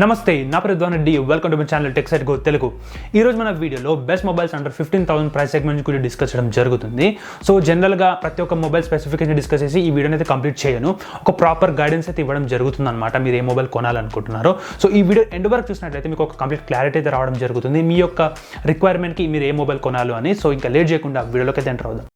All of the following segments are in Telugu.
నమస్తే నా పేరు Dhwan welcome to my channel tech site go Telugu. ఈ రోజు మన వీడియోలో best mobiles under 15,000 price segment గురించి డిస్కస్ చేయడం జరుగుతుంది. సో జనరల్గా ప్రతి ఒక్క మొబైల్ స్పెసిఫికేషన్ డిస్కస్ చేసి ఈ వీడియోని అయితే కంప్లీట్ చేయను, ఒక ప్రాపర్ గైడెన్స్ అయితే ఇవ్వడం జరుగుతుంది అనమాట. మీరు ఏ మొబైల్ కొనాలనుకుంటున్నారో సో ఈ వీడియో ఎండ్ వరకు చూసినట్లయితే మీకు ఒక కంప్లీట్ క్లారిటీ అయితే రావడం జరుగుతుంది, మీ యొక్క రిక్వైర్మెంట్కి మీరు ఏ మొబైల్ కొనాలో అని. సో ఇంకా లేట్ చేయకుండా వీడియోలోకి అయితే ఎంటర్ అవుదాం.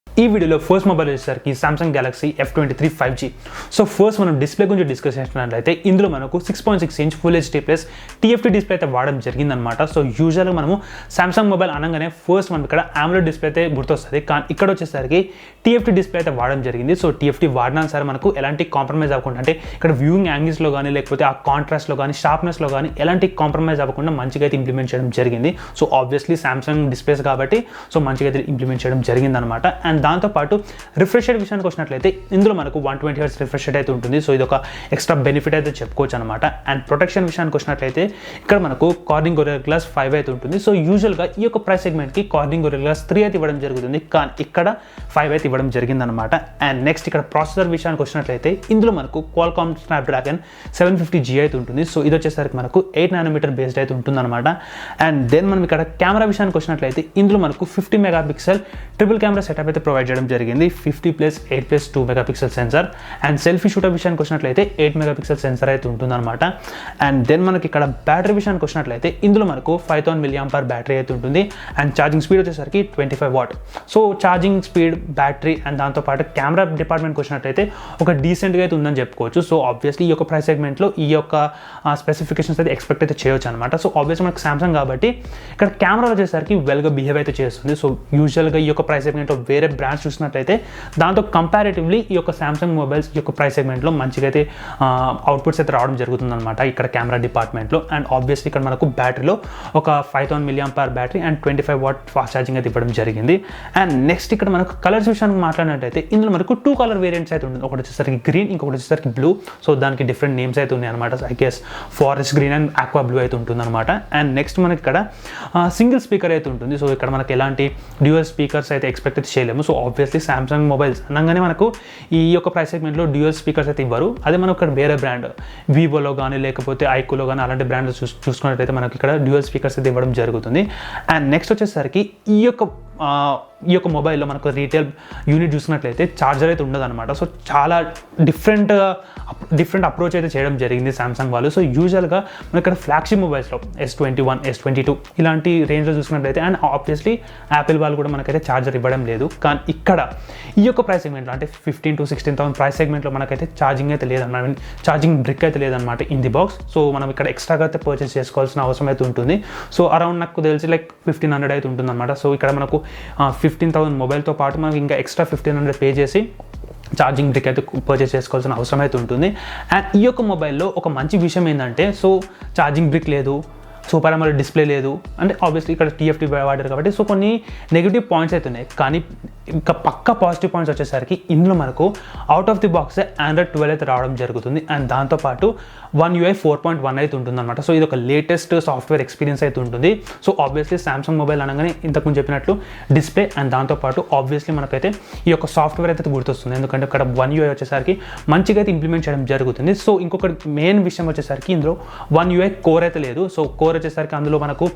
ఈ వీడియోలో ఫస్ట్ మొబైల్ వచ్చేసరికి Samsung Galaxy F23 5G. So first మనం డిస్ప్లే గురించి డిస్కస్ చేసినట్లయితే ఇందులో మనకు 6.6 inch full HD plus TFT display అయితే వాడడం జరిగిందనమాట. సో యూజువల్గా మనము సామ్సంగ్ మొబైల్ అనగానే ఫస్ట్ మనం ఇక్కడ AMOLED డిస్ప్లే అయితే గుర్తొస్తుంది, కానీ ఇక్కడ వచ్చేసరికి TFT డిస్ప్లే అయితే వాడడం జరిగింది. సో TFT వాడినా సరే మనకు ఎలాంటి కాంప్రమైజ్ అవ్వకుండా, అంటే ఇక్కడ వ్యూయింగ్ యాంగిల్స్లో కానీ లేకపోతే ఆ కాంట్రాస్ట్లో కానీ షార్ప్నెస్లో కానీ ఎలాంటి కాంప్రమైజ్ అవ్వకుండా మంచిగా అయితే ఇంప్లిమెంట్ చేయడం జరిగింది. సో ఆబ్వియస్లీ సామ్సంగ్ డిస్ప్లేస్ కాబట్టి సో మంచిగా అయితే ఇంప్లిమెంట్ చేయడం జరిగిందనమాట. అండ్ దాంతోపాటు రిఫ్రెష్ రేట్ విషయానికి వచ్చినట్లయితే ఇందులో మనకు 120 Hz రిఫ్రెష్ రేట్ అయితే ఉంటుంది. సో ఇది ఒక ఎక్స్ట్రా బెనిఫిట్ అయితే చెప్పుకోవచ్చు అనమాట. అండ్ ప్రొటెక్షన్ విషయానికి వచ్చినట్లయితే ఇక్కడ మనకు కార్నింగ్ గొరిల్లా గ్లాస్ 5 అయితే ఉంటుంది. సో యూజువల్గా ఈ యొక్క ప్రైస్ సెగ్మెంట్కి కార్నింగ్ గొరిల్లా గ్లాస్ 3 అయితే ఇవ్వడం జరుగుతుంది, కానీ ఇక్కడ 5 అయితే ఇవ్వడం జరిగిందనమాట. అండ్ నెక్స్ట్ ఇక్కడ ప్రాసెసర్ విషయానికి వచ్చినట్లయితే ఇందులో మనకు క్వాల్కామ్ స్నాప్డ్రాగన్ 750G అయితే ఉంటుంది. సో ఇది వచ్చేసరికి మనకు 8 nm బేస్డ్ అయితే ఉంటుందన్నమాట. అండ్ దెన్ మనం ఇక్కడ కెమెరా విషయానికి వచ్చినట్లయితే ఇందులో మనకు 50 మెగాపిక్సెల్ ట్రిపుల్ కెమెరా సెటప్ అయితే ప్రొవైడ్ చేయడం జరిగింది. 50+8+2 megapixel sensor. And selfie shooter విషయానికి వచ్చినట్లయితే 8 మెగాపిక్సెల్ సెన్సార్ అయితే ఉంటుందన్నమాట. అండ్ దెన్ మనకి ఇక్కడ బ్యాటరీ విషయానికి వచ్చినట్లయితే ఇందులో మనకు 5000 mAh బ్యాటరీ అయితే ఉంటుంది. అండ్ ఛార్జింగ్ స్పీడ్ వచ్చేసరికి 25 what. So charging speed, battery and దాంతోపాటు కెమెరా డిపార్ట్మెంట్కి వచ్చినట్లయితే ఒక డీసెంట్గా అయితే ఉందని చెప్పుకోవచ్చు. సో ఆబ్వియస్లీ ఈ యొక్క ప్రైస్ సెగ్మెంట్లో ఈ యొక్క స్పెసిఫికేషన్స్ అయితే ఎక్స్పెక్ట్ అయితే చేయొచ్చు అనమాట. సో ఆబ్వియస్లీ మనకు సామ్సంగ్ కాబట్టి ఇక్కడ కెమెరా వచ్చేసరికి వెల్గా బిహేవ్ అయితే చేస్తుంది. సో యూజువల్గా ఈ యొక్క ప్రైస్ సెగ్మెంట్లో వేరే బ్రాండ్స్ చూసినట్లయితే దాంతో కంపారిటివ్లీ ఈ యొక్క సామ్సంగ్ మొబైల్స్ ఈ యొక్క ప్రైస్ సెగ్మెంట్లో మంచిగా అయితే అవుట్పుట్స్ అయితే రావడం జరుగుతుంది అనమాట ఇక్కడ కెమెరా డిపార్ట్మెంట్లో. అండ్ ఆబ్వియస్లీ ఇక్కడ మనకు బ్యాటరీలో ఒక 5000 mAh battery and 25 watt fast charging అయితే ఇవ్వడం జరిగింది. అండ్ నెక్స్ట్ ఇక్కడ మనకు కలర్స్ విషయానికి మాట్లాడినట్టయితే ఇందులో మనకు 2 కలర్ వేరియంట్స్ అయితే ఉంటుంది. ఒకటి వచ్చేసరికి గ్రీన్, ఇంకొకటి వచ్చేసరికి బ్లూ. సో దానికి డిఫరెంట్ నేమ్స్ అయితే ఉన్నాయి అనమాట. I guess forest green and aqua blue అయితే ఉంటుంది అనమాట. అండ్ నెక్స్ట్ మనకి ఇక్కడ సింగిల్ స్పీకర్ అయితే ఉంటుంది. సో ఇక్కడ మనకి ఎలాంటి డ్యూయల్ స్పీకర్స్ అయితే ఎక్స్పెక్ట్ అయితే చేయలేము. సో ఆబ్వియస్లీ సామ్సంగ్ మొబైల్స్ అనగానే మనకు ఈ యొక్క ప్రైస్ సెగ్మెంట్లో డ్యూయల్ స్పీకర్స్ అయితే ఇవ్వరు. అదే మనం ఇక్కడ వేరే బ్రాండ్ వివోలో కానీ లేకపోతే ఐకోలో కానీ అలాంటి బ్రాండ్లు చూసుకున్నట్టయితే మనకి ఇక్కడ డ్యూయల్ స్పీకర్స్ అయితే ఇవ్వడం జరుగుతుంది. అండ్ నెక్స్ట్ వచ్చేసరికి ఈ యొక్క మొబైల్లో మనకు రీటైల్ యూనిట్ చూసినట్లయితే ఛార్జర్ అయితే ఉండదు అనమాట. సో చాలా డిఫరెంట్ అప్రోచ్ అయితే చేయడం జరిగింది సామ్సంగ్ వాళ్ళు. సో యూజువల్గా మన ఇక్కడ ఫ్లాగ్షిప్ మొబైల్స్లో S21, S22 ఇలాంటి రేంజ్లో చూసినట్లయితే అండ్ ఆబ్వియస్లీ యాపిల్ వాళ్ళు కూడా మనకైతే ఛార్జర్ ఇవ్వడం లేదు. కానీ ఇక్కడ ఈ యొక్క ప్రైస్ సెగ్మెంట్లో అంటే 15,000 to 16,000 ప్రైస్ సెగ్మెంట్లో మనకైతే ఛార్జింగ్ అయితే లేదన్నమాట, ఛార్జింగ్ బ్రిక్ అయితే లేదన్నమాట ఇన్ ది బాక్స్. సో మనం ఇక్కడ ఎక్స్ట్రాగా అయితే పర్చేస్ చేసుకోవాల్సిన అవసరం అయితే ఉంటుంది. సో అరౌండ్ నాకు తెలిసి లైక్ 1500 అయితే ఉంటుంది అనమాట. సో ఇక్కడ మనకు 15,000 మొబైల్తో పాటు మనకి ఇంకా ఎక్స్ట్రా 1500 పే చేసి ఛార్జింగ్ బ్రిక్ అయితే పర్చేస్ చేసుకోవాల్సిన అవసరం అయితే ఉంటుంది. అండ్ ఈ యొక్క మొబైల్లో ఒక మంచి విషయం ఏంటంటే సో ఛార్జింగ్ బ్రిక్ లేదు, సూపర్ AMOLED డిస్ప్లే లేదు, అంటే ఆబ్వియస్లీ ఇక్కడ TFT వాడారు కాబట్టి సో కొన్ని నెగిటివ్ పాయింట్స్ అయితే ఉన్నాయి. కానీ ఇంకా పక్క పాజిటివ్ పాయింట్స్ వచ్చేసరికి ఇందులో మనకు out of the box Android 12 అయితే రావడం జరుగుతుంది. అండ్ దాంతోపాటు One UI 4.1 అయితే ఉంటుంది అనమాట. సో ఇది ఒక లేటెస్ట్ సాఫ్ట్వేర్ ఎక్స్పీరియన్స్ అయితే ఉంటుంది. సో ఆబ్వియస్లీ సామ్సంగ్ మొబైల్ అనగానే ఇంతకుముందు చెప్పినట్లు డిస్ప్లే అండ్ దాంతోపాటు ఆబ్వియస్లీ మనకైతే ఈ యొక్క సాఫ్ట్వేర్ అయితే గుర్తొస్తుంది, ఎందుకంటే ఇక్కడ One UI వచ్చేసరికి మంచిగా అయితే ఇంప్లిమెంట్ చేయడం జరుగుతుంది. సో ఇంకొకటి మెయిన్ విషయం వచ్చేసరికి ఇందులో One UI కోర్ అయితే లేదు. సో కోర్ వచ్చేసరికి అందులో మనకు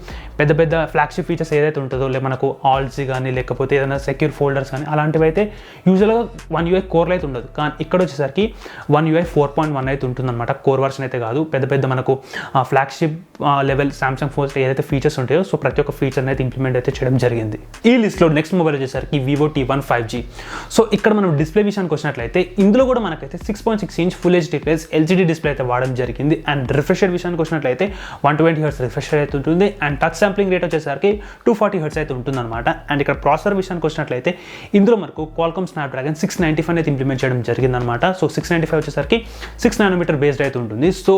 పెద్ద ఫ్లాగ్షిప్ ఫీచర్స్ ఏదైతే ఉంటుందో మనకు ఆల్సీ కానీ లేకపోతే ఏదైనా సెక్యూర్ ఫోల్డర్స్ కానీ అలాంటివి అయితే యూజువల్గా One UI కోర్లో అయితే ఉండదు. కానీ ఇక్కడ వచ్చేసరికి One UI 4.1 అయితే ఉంటుందన్నమాట. కోర్ వర్షన్ అయితే కాదు, పెద్ద మనకు ఫ్లాగ్షిప్ లెవెల్ సామ్సంగ్ ఫోన్స్ ఏదైతే ఫీచర్స్ ఉంటాయో సో ప్రతి ఒక్క ఫీచర్ని అయితే ఇంప్లిమెంట్ అయితే చేయడం జరిగింది. ఈ లిస్ట్లో నెక్స్ట్ మొబైల్ వచ్చేసరికి Vivo T1 5G. సో ఇక్కడ మనం డిస్ప్లే విషయానికి వచ్చినట్లయితే ఇందులో కూడా మనకైతే 6.6 inch full HD plus LCD display అయితే వాడడం జరిగింది. అండ్ రిఫ్రెష్ రేట్ విషయానికి వచ్చినట్లయితే 120 Hz రిఫ్రెష్ రేట్ అయితే ఉంటుంది. అండ్ టచ్ శాంప్లింగ్ రేట్ వచ్చేసరికి 240 Hz అయితే ఉంటుందన్నమాట. అండ్ ఇక్కడ ప్రాసెసర్ విషయానికి వచ్చినట్లయితే ఇందులో మనకు క్వాల్కామ్ స్నాప్డ్రాగన్ 695 అయితే ఇంప్లిమెంట్ చేయడం జరిగిందనమాట. సో 695 వచ్చేసరికి 6 నానోమీటర్ బేస్డ్ అయితే ఉంటుంది. సో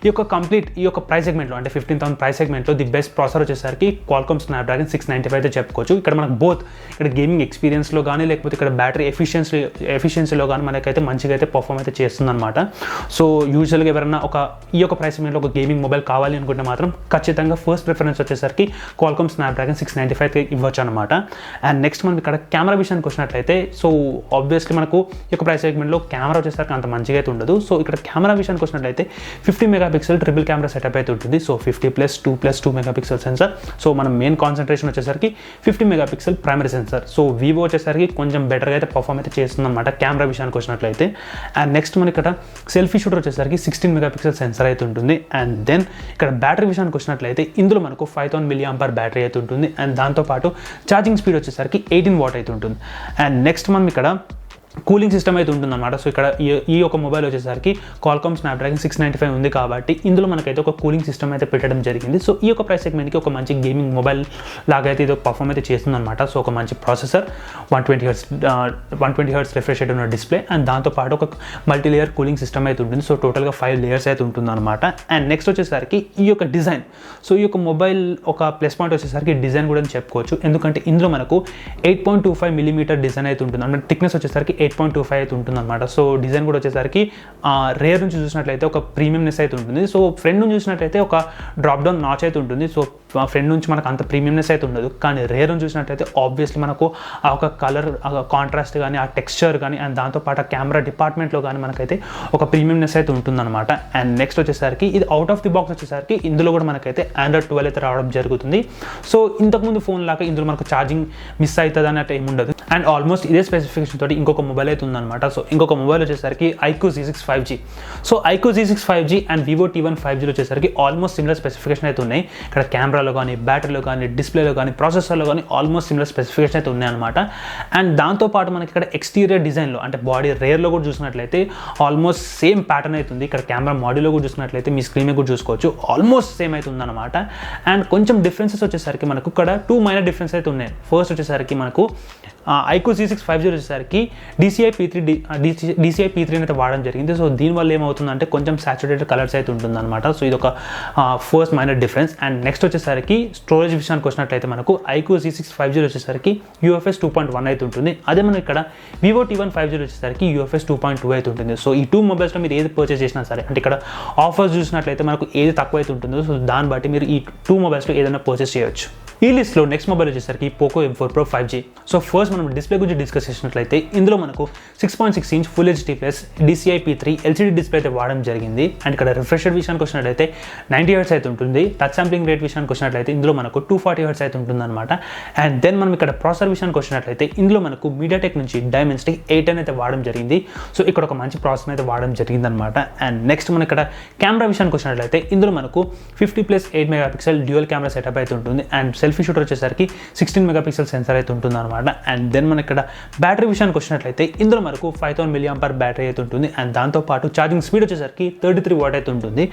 ఈ యొక్క ప్రైస్ సెగ్మెంట్లో అంటే 15,000 ప్రైస్ సెగ్మెంట్లో ది బెస్ట్ ప్రాసెసర్ వచ్చేసరికి క్వాల్కామ్ స్నాప్డ్రాగన్ 695 అయితే చెప్పుకోవచ్చు. ఇక్కడ మనకు బోత్ ఇక్కడ గేమింగ్ ఎక్స్పీరియన్స్లో కానీ లేకపోతే ఇక్కడ బ్యాటరీ ఎఫిషియన్సీలో కానీ మనకైతే మంచిగా అయితే పర్ఫామ్ అయితే చేస్తుందన్నమాట. సో యూజువల్గా ఎవరైనా ఈ యొక్క ప్రైస్ సెగ్మెంట్లో ఒక గేమింగ్ మొబైల్ కావాలి అనుకుంటే మాత్రం ఖచ్చితంగా ఫస్ట్ ప్రిఫరెన్స్ వచ్చేసరికి క్వాల్కామ్ స్నాప్డ్రాగన్ 695 ఇవ్వచ్చు అనమాట. అండ్ నెక్స్ట్ మనం ఇక్కడ కెమెరా విషయానికి వచ్చినట్లయితే సో ఆబ్వియస్లీ మనకు ఈ యొక్క ప్రైస్ సెగ్మెంట్లో కెమెరా వచ్చేసరికి అంత మంచిగా అయితే ఉండదు. సో ఇక్కడ కెమెరా విషయానికి వచ్చినట్లయితే 50 మెగాపిక్సెల్ ట్రిపుల్ కెమెరా సెటప్ అయితే ఉంటుంది. So 50+2+2 megapixel sensor. సో మనం మెయిన్ కాన్సన్ట్రేషన్ వచ్చేసరికి 50 megapixel primary sensor. So Vivo వచ్చేసరికి కొంచెం బెటర్గా అయితే పర్ఫామ్ అయితే చేస్తుంది అనమాట కెమెరా విషయానికి వచ్చినట్లయితే. అండ్ నెక్స్ట్ మనకి ఇక్కడ సెల్ఫీ షూటర్ వచ్చేసరికి 16 మెగాపిక్సెల్ సెన్సార్ అయితే ఉంటుంది. అండ్ దెన్ ఇక్కడ బ్యాటరీ విషయానికి వచ్చినట్లయితే ఇందులో మనకు 5000 mAh బ్యాటరీ అయితే ఉంటుంది. అండ్ దాంతోపాటు ఛార్జింగ్ స్పీడ్ వచ్చేసరికి 18 వాట్ అయితే ఉంటుంది. అండ్ నెక్స్ట్ మనం ఇక్కడ కూలింగ్ సిస్టమ్ అయితే ఉంటుందన్నమాట. సో ఇక్కడ ఈ యొక్క మొబైల్ వచ్చేసరికి క్వాల్కామ్ స్నాప్డ్రాగన్ 695 ఉంది కాబట్టి ఇందులో మనకైతే ఒక కూలింగ్ సిస్టమ్ అయితే పెట్టడం జరిగింది. సో ఈ యొక్క ప్రైస్ సెగ్మెంట్కి ఒక మంచి గేమింగ్ మొబైల్ లాగా అయితే ఇది పర్ఫామ్ అయితే చేస్తుందన్నమాట. సో ఒక మంచి ప్రాసెసర్, 120 హెర్ట్జ్ రిఫ్రెష్ రేట్ ఉన్న డిస్ప్లే అండ్ దాంతోపాటు ఒక మల్టీ లేయర్ కూలింగ్ సిస్టమ్ అయితే ఉంటుంది. సో టోటల్గా 5 లేయర్స్ అయితే ఉంటుందన్నమాట. అండ్ నెక్స్ట్ వచ్చేసరికి ఈ యొక్క డిజైన్. సో ఈ యొక్క మొబైల్ ఒక ప్లస్ పాయింట్ వచ్చేసరికి డిజైన్ కూడా చెప్పుకోవచ్చు. ఎందుకంటే ఇందులో మనకు 8.25 mm డిజైన్ అయితే ఉంటుంది. అంటే థిక్నెస్ వచ్చేసరికి 8.25 అయితే ఉంటుంది అనమాట. సో డిజైన్ కూడా వచ్చేసరికి రేర్ నుంచి చూసినట్లయితే ఒక ప్రీమియంనెస్ అయితే ఉంటుంది. సో ఫ్రంట్ నుంచి చూసినట్లయితే ఒక డ్రాప్ డౌన్ నాచ్ అయితే ఉంటుంది. సో ఫ్రంట్ నుంచి మనకు అంత ప్రీమియంనెస్ అయితే ఉండదు. కానీ రేర్ నుంచి చూసినట్లయితే ఆబ్వియస్లీ మనకు ఆ ఒక కలర్ కాంట్రాస్ట్ కానీ ఆ టెక్స్చర్ కానీ అండ్ దాంతోపాటు ఆ కెమెరా డిపార్ట్మెంట్లో కానీ మనకైతే ఒక ప్రీమియంనెస్ అయితే ఉంటుందన్నమాట. అండ్ నెక్స్ట్ వచ్చేసరికి ఇది అవుట్ ఆఫ్ ది బాక్స్ వచ్చేసరికి ఇందులో కూడా మనకైతే Android 12 అయితే రావడం జరుగుతుంది. సో ఇంతకుముందు ఫోన్ లాగా ఇందులో మనకు ఛార్జింగ్ మిస్ అవుతుంది అన్నట్టు ఏమి ఉండదు. అండ్ ఆల్మోస్ట్ ఇదే స్పెసిఫికేషన్ తోటి ఇంకొక మొబైల్ అయితే ఉందన్నమాట. సో ఇంకొక మొబైల్ వచ్చేసరికి iQOO Z6 5G. So iQOO Z6 5G and Vivo T1 5G వచ్చేసరికి ఆల్మోస్ట్ సిమిలర్ స్పెసిఫికేషన్ అయితే ఉన్నాయి. ఇక్కడ కెమెరాలో కానీ బ్యాటరీలో కానీ డిస్ప్లేలో కానీ ప్రాసెసర్లో కానీ ఆల్మోస్ట్ సిమిలర్ స్పెసిఫికేషన్ అయితే ఉన్నాయి అనమాట. అండ్ దాంతోపాటు మనకి ఇక్కడ ఎక్స్టీరియర్ డిజైన్లో అంటే బాడీ రేర్లో కూడా చూసినట్లయితే ఆల్మోస్ట్ సేమ్ ప్యాటర్న్ అవుతుంది. ఇక్కడ కెమెరా మాడ్యూల్లో కూడా చూసినట్లయితే మీ స్క్రీన్ కూడా చూసుకోవచ్చు ఆల్మోస్ట్ సేమ్ అయితే ఉందన్నమాట. అండ్ కొంచెం డిఫరెన్సెస్ వచ్చేసరికి మనకు ఇక్కడ 2 మైనర్ డిఫరెన్స్ అయితే ఉన్నాయి. ఫస్ట్ వచ్చేసరికి మనకు iQOO Z6 5G వచ్చేసరికి DCI P3 అయితే వాడడం జరిగింది. సో దీనివల్ల ఏమవుతుందంటే కొంచెం సాచురేటెడ్ కలర్స్ అయితే ఉంటుందన్నమాట. సో ఇది ఒక first minor difference. And next వచ్చేసరికి స్టోరేజ్ విషయానికి వచ్చినట్లయితే మనకు iQOO Z6 5G వచ్చేసరికి UFS 2.1 అయితే ఉంటుంది. అదే మనం ఇక్కడ Vivo T1 5G వచ్చేసరికి UFS 2.2 అయితే ఉంటుంది. సో ఈ 2 మొబైల్స్లో మీరు ఏది పర్చేస్ చేసినా సరే అంటే ఇక్కడ ఆఫర్స్ చూసినట్లయితే మనకు ఏది తక్కువ అయితే ఉంటుందో సో దాన్ని బట్టి మీరు ఈ 2 మొబైల్స్లో ఏదైనా పర్చేస్ చేయొచ్చు. ఈ లిస్ట్లో నెక్స్ట్ మొబైల్ వచ్చేసరికి Poco M4 Pro 5G. So first మనం డిస్ప్లే గురించి డిస్కస్ చేసినట్లయితే ఇందులో మనకు 6.6 inch full HD plus DCI P3 LCD display అయితే వాడడం జరిగింది. అండ్ ఇక్కడ రిఫ్రెష్ రేట్ విషయానికి వచ్చినట్లయితే 90 హెర్ట్జ్ అయితే ఉంటుంది. టచ్ శాంప్లింగ్ రేట్ విషయానికి వచ్చినట్లయితే ఇందులో మనకు 240 హెర్ట్జ్ అయితే ఉంటుంది అనమాట. అండ్ దెన్ మనం ఇక్కడ ప్రాసెసర్ విషయానికి వచ్చినట్లయితే ఇందులో మనకు MediaTek నుంచి Dimensity 810 అయితే వాడడం జరిగింది. సో ఇక్కడ ఒక మంచి ప్రాసెసర్ అయితే వాడడం జరిగింది అనమాట. అండ్ నెక్స్ట్ మనం ఇక్కడ కెమెరా విషయానికి వచ్చినట్లయితే ఇందులో మనకు 50+8 మెగాపిక్సెల్ డ్యూయల్ కెమెరా సెటప్ అయితే ఉంటుంది. అండ్ సెల్ఫీ షూటర్ వచ్చేసరికి 16 మెగాపిక్సెల్ సెన్సార్ అయితే ఉంటుంది అనమాట. అండ్ దెన్ మన ఇక్కడ బ్యాటరీ విషయానికి వచ్చినట్లయితే ఇందులో మనకు 5000 mAh బ్యాటరీ అయితే ఉంటుంది. అండ్ దాంతోపాటు ఛార్జింగ్ స్పీడ్ వచ్చేసరికి 33 వాట్ అయితే ఉంటుంది.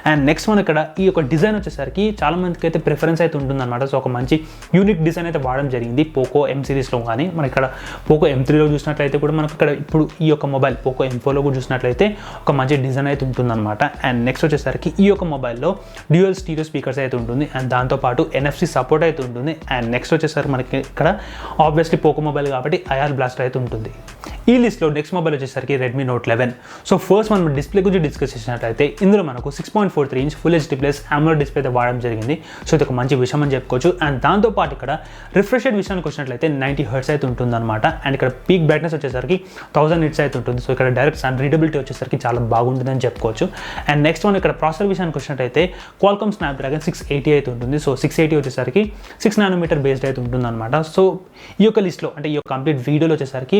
అండ్ నెక్స్ట్ మన ఇక్కడ ఈ యొక్క డిజైన్ వచ్చేసరికి చాలా మందికి అయితే ప్రిఫరెన్స్ అయితే ఉంటుంది అనమాట. సో ఒక మంచి యూనిక్ డిజైన్ అయితే వాడడం జరిగింది Poco M సిరీస్లో కానీ మన ఇక్కడ Poco M3లో చూసినట్లయితే కూడా మనకు ఇక్కడ ఇప్పుడు ఈ యొక్క మొబైల్ Poco M4లో కూడా చూసినట్లయితే ఒక మంచి డిజైన్ అయితే ఉంటుందన్నమాట. అండ్ నెక్స్ట్ వచ్చేసరికి ఈ యొక్క మొబైల్లో డ్యూయల్ స్టీరియో స్పీకర్స్ అయితే ఉంటుంది. అండ్ దాంతోపాటు NFC సపోర్ట్ అయితే ఉంటుంది. అండ్ నెక్స్ట్ వచ్చేసరికి మనకి ఇక్కడ ఆబ్వియస్లీ Poco మొబైల్ కాబట్టి IR బ్లాస్టర్ అయితే ఉంటుంది. ఈ లిస్ట్లో నెక్స్ట్ మొబైల్ వచ్చేసరికి Redmi Note 11. సో ఫస్ట్ మనం డిస్ప్లే గురించి డిస్కస్ చేసినట్లయితే ఇందులో మనకు 6.43 inch full HD plus AMOLED display అయితే వాడడం జరిగింది. సో ఇది ఒక మంచి విషయం అని చెప్పుకోవచ్చు. అండ్ దాంతోపాటు ఇక్కడ రిఫ్రెష్ రేట్ విషయానికి వచ్చినట్లయితే 90 హెర్ట్జ్ అయితే ఉంటుందన్నమాట. అండ్ ఇక్కడ పీక్ బ్రైట్నెస్ వచ్చేసరికి 1000 nits అయితే ఉంటుంది. సో ఇక్కడ డైరెక్ట్ సన్ రీడబిలిటీ వచ్చేసరికి చాలా బాగుంటుందని చెప్పుకోవచ్చు. అండ్ నెక్స్ట్ మనం ఇక్కడ ప్రాసెసర్ విషయానికి వచ్చినట్లయితే Qualcomm Snapdragon 680 అయితే ఉంటుంది. సో 680 వచ్చేసరికి 6 నానోమీటర్ బేస్డ్ అయితే ఉంటుందన్నమాట. సో ఈ యొక్క లిస్ట్లో అంటే ఈ యొక్క కంప్లీట్ వీడియోలో వచ్చేసరికి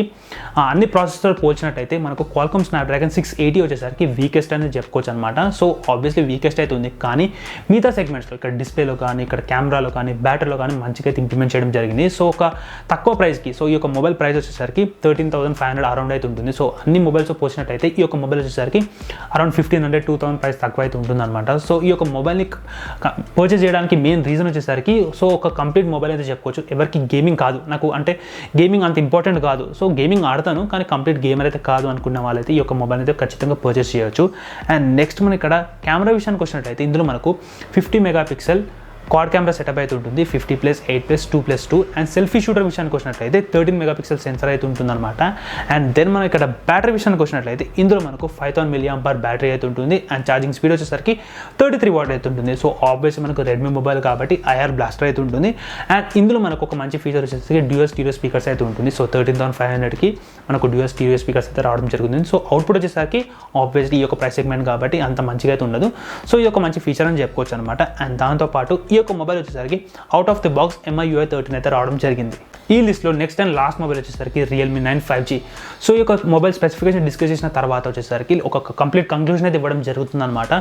అన్ని ప్రాసెసర్ పోల్చినట్టయితే మనకు క్వాల్కామ్ స్నాప్డ్రాగన్ 680 వచ్చేసరికి వీకెస్ట్ అనేది చెప్పుకోవచ్చు అనమాట. సో ఆబ్వియస్లీ వీకెస్ట్ అయితే ఉంది, కానీ మిగతా సెగ్మెంట్స్లో ఇక్కడ డిస్ప్లేలో కానీ ఇక్కడ కెమెరాలో కానీ బ్యాటరీలో కానీ మంచిగా అయితే ఇంప్లిమెంట్ చేయడం జరిగింది. సో ఒక తక్కువ ప్రైస్కి, సో ఈ యొక్క మొబైల్ ప్రైస్ వచ్చేసరికి 13,500 అరౌండ్ అయితే ఉంటుంది. సో అన్ని మొబైల్స్ పోల్చినట్టయితే ఈ యొక్క మొబైల్ వచ్చేసరికి అరౌండ్ 1,500-2,000 ప్రైస్ తక్కువ అయితే ఉంటుందన్నమాట. సో ఈ యొక్క మొబైల్ని పర్చేస్ చేయడానికి మెయిన్ రీజన్ వచ్చేసరికి సో ఒక కంప్లీట్ మొబైల్ అయితే చెప్పుకోవచ్చు. ఎవరికి గేమింగ్ కాదు, నాకు అంటే గేమింగ్ అంత ఇంపార్టెంట్ కాదు, సో గేమింగ్ ఆడతాను కానీ కంప్లీట్ గేమర్ అయితే కాదు అనుకున్న వాళ్ళైతే ఈ యొక్క మొబైల్ అయితే ఖచ్చితంగా పర్చేస్ చేయొచ్చు. అండ్ నెక్స్ట్ మనం ఇక్కడ కెమెరా విషయానికి వచ్చినట్టయితే ఇందులో మనకు 50 మెగాపిక్సెల్ క్వాడ్ కెమెరా సెటప్ అయితే ఉంటుంది, 50+8+2+2. అండ్ సెల్ఫీ షూటర్ విషయానికి వచ్చినట్లయితే 13 మెగాపిక్సెల్ సెన్సర్ అయితే ఉంటుందన్నమాట. అండ్ దెన్ మనం ఇక్కడ బ్యాటరీ విషయానికి వచ్చినట్లయితే ఇందులో మనకు 5000 mAh బ్యాటరీ అయితే ఉంటుంది. అండ్ ఛార్జింగ్ స్పీడ్ వచ్చేసరికి 33 వాట్ అయితే ఉంటుంది. సో ఆబ్వియస్లీ మనకు రెడ్మీ మొబైల్ కాబట్టి ఐఆర్ బ్లాస్టర్ అయితే ఉంటుంది. అండ్ ఇందులో మనకు ఒక మంచి ఫీచర్ వచ్చేసరికి డ్యూయల్ స్టీరియో స్పీకర్స్ అయితే ఉంటుంది. సో 13,500కి మనకు డ్యూయల్ స్టీరియో స్పీకర్స్ అయితే రావడం జరుగుతుంది. సో అవుట్పుట్ వచ్చేసరికి ఆబ్వియస్లీ ఈ యొక్క ప్రైస్ సెగ్మెంట్ కాబట్టి అంత మంచిగా అయితే ఉండదు. సో ఈ యొక్క మంచి ఫీచర్ అని చెప్పుకోవచ్చు అనమాట. అండ్ దాంతోపాటు ఈ యొక్క మొబైల్ వచ్చేసరికి out of the box MI UI 13 అయితే రావడం జరిగింది. ఈ లిస్ట్లో నెక్స్ట్ అండ్ లాస్ట్ మొబైల్ వచ్చేసరికి రియల్మీ 9 5G. సో ఈ యొక్క మొబైల్ స్పెసిఫికేషన్ డిస్కస్ చేసిన తర్వాత వచ్చేసరికి ఒక కంప్లీట్ కంక్లూజన్ అయితే ఇవ్వడం జరుగుతుంది అనమాట.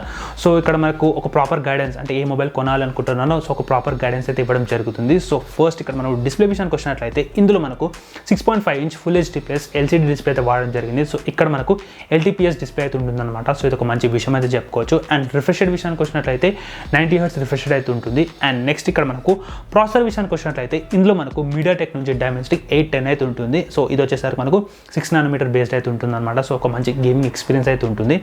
సో ఇక్కడ మనకు ఒక ప్రాపర్ గైడెన్స్, అంటే ఏ మొబైల్ కొనాలనుకుంటున్నానో సో ఒక ప్రాపర్ గైడెన్స్ అయితే ఇవ్వడం జరుగుతుంది. సో ఫస్ట్ ఇక్కడ మనం డిస్ప్లే విషయానికి వచ్చినట్లయితే ఇందులో మనకు 6.5 inch full HD plus LCD display అయితే వాడడం జరిగింది. సో ఇక్కడ మనకు LTPS డిస్ప్లే అయితే ఉంటుందన్నమాట. సో ఇది ఒక మంచి విషయం అయితే చెప్పుకోవచ్చు. అండ్ రిఫ్రెష్ రేట్ విషయానికి వచ్చినట్లయితే 90 Hz రిఫ్రెష్ రేట్ అయితే ఉంటుంది. అండ్ నెక్స్ట్ ఇక్కడ మనకు ప్రాసెసర్ విషయానికి వచ్చినట్లయితే ఇందులో మనకు MediaTek నుంచి Dimensity 810 అయితే ఉంటుంది. సో ఇది వచ్చేసరికి మనకు 6 nm బేస్డ్ అయితే ఉంటుంది అనమాట. సో ఒక మంచి గేమింగ్ ఎక్స్పీరియన్స్ అయితే ఉంటుంది.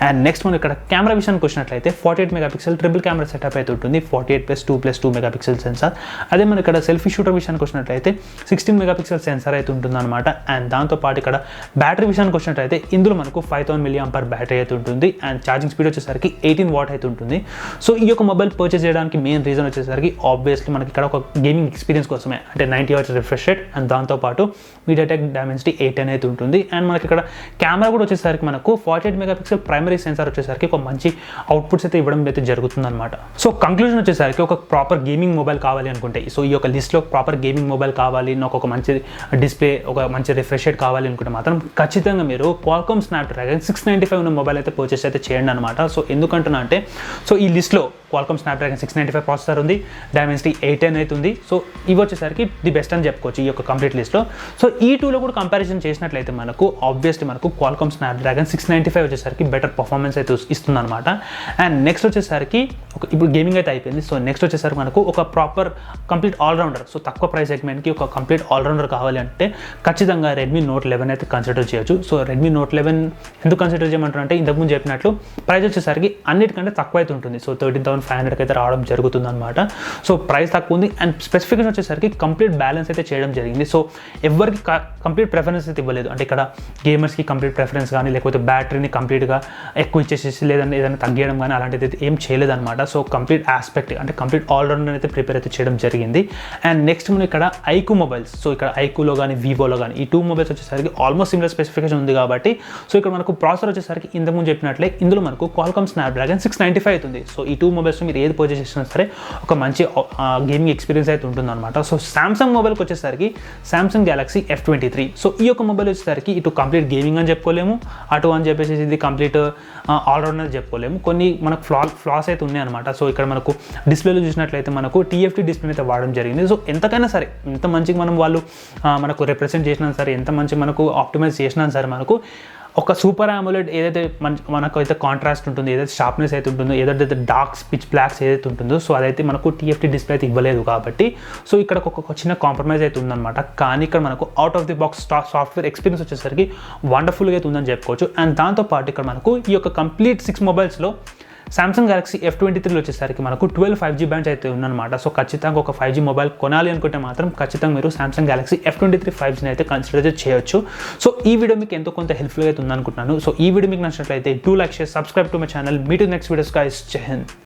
అండ్ నెక్స్ట్ మనం ఇక్కడ కెమెరా విషయానికి వచ్చినట్లయితే 48 మెగాపిక్సెల్ ట్రిపుల్ కెమెరా సెటప్ అయితే ఉంటుంది, 48+2+2 మెగాపిక్సెల్ సెన్సార్. అదే మన ఇక్కడ సెల్ఫీ షూటర్ విషయానికి వచ్చినట్లయితే 16 మెగాపిక్సెల్ సెన్సార్ అయితే ఉంటుంది అనమాట. అండ్ దాంతోపాటు ఇక్కడ బ్యాటరీ విషయానికి వచ్చినట్లయితే ఇందులో మనకు 5000 mAh బ్యాటరీ అయితే ఉంటుంది. అండ్ ఛార్జింగ్ స్పీడ్ వచ్చేసరికి 18 వాట్ అయితే ఉంటుంది. సో ఈ యొక్క మొబైల్ పర్చేస్ చేయడానికి మెయిన్ రీజన్ వచ్చేసరికి ఆబ్వియస్లీ మనకి ఇక్కడ ఒక గేమింగ్ ఎక్స్పీరియన్స్ కోసమే, అంటే 90 Hz రిఫ్రెష్ రేట్ అండ్ దాంతోపాటు MediaTek Dimensity 810 అయితే ఉంటుంది. అండ్ మనకి ఇక్కడ కెమెరా కూడా వచ్చేసరికి మనకు 48 మెగాపిక్సెల్ ప్రైమరీ సెన్సార్ వచ్చేసరికి ఒక మంచి అవుట్పుట్స్ అయితే ఇవ్వడం అయితే జరుగుతుంది అనమాట. సో కంక్లూజన్ వచ్చేసరికి ఒక ప్రాపర్ గేమింగ్ మొబైల్ కావాలి అనుకుంటే, సో ఈ యొక్క లిస్ట్లో ప్రాపర్ గేమింగ్ మొబైల్ కావాలి, నాకు ఒక మంచి డిస్ప్లే, ఒక మంచి రిఫ్రెష్ రేట్ కావాలి అనుకుంటే మాత్రం ఖచ్చితంగా మీరు క్వాల్కామ్ స్నాప్డ్రాగన్ 695 ఉన్న మొబైల్ అయితే పర్చేస్ అయితే చేయండి అనమాట. సో ఎందుకంటున్నా అంటే సో ఈ లిస్ట్లో క్వాల్కామ్ స్నాప్డ్రాగన్ 695 ప్రాసెసర్ ఉంది, Dimensity 810 అయితే ఉంది. సో ఇవి వచ్చేసరికి ది బెస్ట్ అని చెప్పుకోవచ్చు ఈ యొక్క కంప్లీట్ లిస్ట్లో. సో ఈ టూలో కూడా కంపారిజన్ చేసినట్లయితే మనకు ఆబ్వియస్లీ మనకు క్వాల్కామ్ స్నాప్డ్రాగన్ 695 వచ్చేసరికి బెటర్ పర్ఫార్మెన్స్ అయితే ఇస్తుంది అనమాట. అండ్ నెక్స్ట్ వచ్చేసరికి ఇప్పుడు గేమింగ్ అయితే అయిపోయింది. సో నెక్స్ట్ వచ్చేసరికి మనకు ఒక ప్రాపర్ కంప్లీట్ ఆల్రౌండర్, సో తక్కువ ప్రైస్ సెగ్మెంట్కి ఒక కంప్లీట్ ఆల్రౌండర్ కావాలి అంటే ఖచ్చితంగా రెడ్మీ నోట్ 11 అయితే కన్సిడర్ చేయొచ్చు. సో రెడ్మీ నోట్ 11 ఎందుకు కన్సిడర్ చేయమంటారు అంటే ఇంతకుముందు చెప్పినట్లు ప్రైస్ వచ్చేసరికి అన్నిటికంటే తక్కువ అయితే ఉంటుంది. సో 13,500 అయితే రావడం జరుగుతుంది అనమాట. సో ప్రైస్ తక్కువ ఉంది. అండ్ స్పెసిఫికేషన్ వచ్చేసరికి కంప్లీట్ బ్యాలెన్స్ అయితే చేయడం జరిగింది. సో ఎవరికి కంప్లీట్ ప్రిఫరెన్స్ అయితే ఇవ్వలేదు, అంటే ఇక్కడ గేమర్స్కి కంప్లీట్ ప్రిఫరెన్స్ కానీ లేకపోతే బ్యాటరీని కంప్లీట్గా ఎక్కువ ఇచ్చేసేసి లేదంటే ఏదైనా తగ్గడం కానీ అలాంటిది అయితే ఏం చేయలేదన్నమాట. సో కంప్లీట్ ఆస్పెక్ట్ అంటే కంప్లీట్ ఆల్రౌండర్ అయితే ప్రిపేర్ అయితే చేయడం జరిగింది. అండ్ నెక్స్ట్ మనం ఇక్కడ ఐక్యూ మొబైల్స్, సో ఇక్కడ ఐక్యూలో కానీ వివోలో కానీ ఈ 2 మొబైల్స్ వచ్చేసరికి ఆల్మోస్ట్ సిమిలర్ స్పెసిఫికేషన్ ఉంది కాబట్టి సో ఇక్కడ మనకు ప్రాసెసర్ వచ్చేసరికి ఇంతకుముందు చెప్పినట్లే ఇందులో మనకు క్వాల్కామ్ స్నాప్డ్రాగన్ 695 అవుతుంది. సో ఈ 2 మొబైల్స్ మీరు ఏది పర్చేస్ చేసినా సరే ఒక మంచి గేమింగ్ ఎక్స్పీరియన్స్ అయితే ఉంటుందన్నమాట. సో సామ్సంగ్ మొబైల్కి వచ్చేసరికి సామ్సంగ్ గ్యాలక్సీ F23. సో ఈ యొక్క మొబైల్ వచ్చేసరికి ఇటు కంప్లీట్ గేమింగ్ అని చెప్పుకోలేము, అటు అని చెప్పేసి ఇది కంప్లీట్ ఆల్రౌండర్ చెప్పుకోలేము. కొన్ని మనకు ఫ్లాస్ అయితే ఉన్నాయి అనమాట. సో ఇక్కడ మనకు డిస్ప్లేలో చూసినట్లయితే మనకు TFT డిస్ప్లే అయితే వాడడం జరిగింది. సో ఎంతకైనా సరే ఎంత మంచిగా మనం వాళ్ళు మనకు రిప్రజెంట్ చేసినా సరే, ఎంత మంచి మనకు ఆప్టిమైజ్ చేసినా సరే మనకు ఒక సూపర్ AMOLED ఏదైతే మనకు అయితే కాంట్రాస్ట్ ఉంటుందో, ఏదైతే షార్ప్నెస్ అయితే ఉంటుందో, ఏదైతే డార్క్స్ పిచ్ బ్లాక్స్ ఏదైతే ఉంటుందో సో అదైతే మనకు TFT డిస్ప్లే అయితే ఇవ్వలేదు కాబట్టి సో ఇక్కడ ఒక చిన్న కాంప్రమైజ్ అయితే ఉందన్నమాట. కానీ ఇక్కడ మనకు out of the box software experience వచ్చేసరికి వండర్ఫుల్గా అయితే ఉందని చెప్పుకోవచ్చు. అండ్ దాంతోపాటు ఇక్కడ మనకు ఈ యొక్క కంప్లీట్ 6 మొబైల్స్లో సామ్సంగ్ గ్యాలక్సీ F23 వచ్చేసరికి మనకు 12 5G బ్యాండ్స్ అయితే ఉందన్నమాట. సో ఖచ్చితంగా ఒక 5G మొబైల్ కొనాలి అనుకుంటే మాత్రం ఖచ్చితంగా మీరు సామ్సంగ్ గ్యాలక్సీ F23 5Gని అయితే కన్సిడర్ చేయొచ్చు. సో ఈ వీడియో మీకు ఎంతో కొంత హెల్ప్ఫుల్గా అయితే ఉందనుకుంటున్నాను. సో ఈ వీడియో మీకు నచ్చినట్లయితే do like, share, subscribe to my channel. Meet next videos guys. జై హింద్.